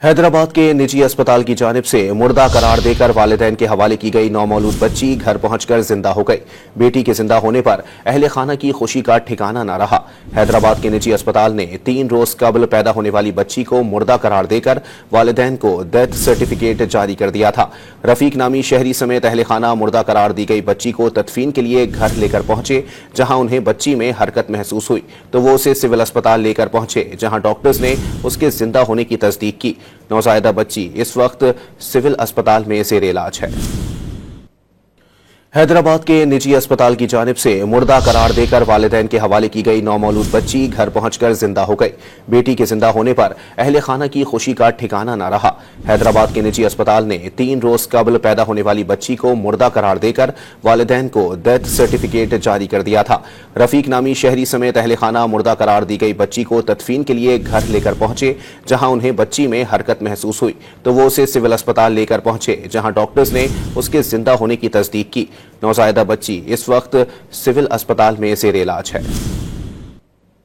हैदराबाद के निजी अस्पताल की जानिब से मुर्दा करार देकर वालिदैन के हवाले की गई नौमौलूद बच्ची घर पहुंचकर जिंदा हो गई। बेटी के जिंदा होने पर अहले खाना की खुशी का ठिकाना न रहा। हैदराबाद के निजी अस्पताल ने 3 रोज कबल पैदा होने वाली बच्ची को मुर्दा करार देकर वालिदैन को डेथ सर्टिफिकेट जारी कर दिया था। रफीक नामी शहरी समेत अहले खाना मुर्दा करार दी गई बच्ची को तदफीन के लिए घर लेकर पहुंचे। जहां उन्हें बच्ची में हरकत महसूस हुई तो वो उसे सिविल अस्पताल लेकर पहुंचे, जहां डॉक्टर्स ने उसके जिंदा होने की तस्दीक की। नौज़ायदा बच्ची इस वक्त सिविल अस्पताल में ज़ेर इलाज है। हैदराबाद के निजी अस्पताल की जानिब से मुर्दा करार देकर वालिदैन के हवाले की गई नौमौलूद बच्ची घर पहुंचकर जिंदा हो गई। बेटी के जिंदा होने पर अहले खाना की खुशी का ठिकाना न रहा। हैदराबाद के निजी अस्पताल ने 3 रोज कबल पैदा होने वाली बच्ची को मुर्दा करार देकर वालिदैन को डेथ सर्टिफिकेट जारी कर दिया था। रफीक नामी शहरी समेत अहले खाना मुर्दा करार दी गई बच्ची को तदफीन के लिए घर लेकर पहुंचे। जहां उन्हें बच्ची में हरकत महसूस हुई तो वो उसे सिविल अस्पताल लेकर पहुंचे, जहां डॉक्टर्स ने उसके जिंदा होने की तस्दीक की। नौज़ायदा बच्ची इस वक्त सिविल अस्पताल में ज़ेर इलाज है।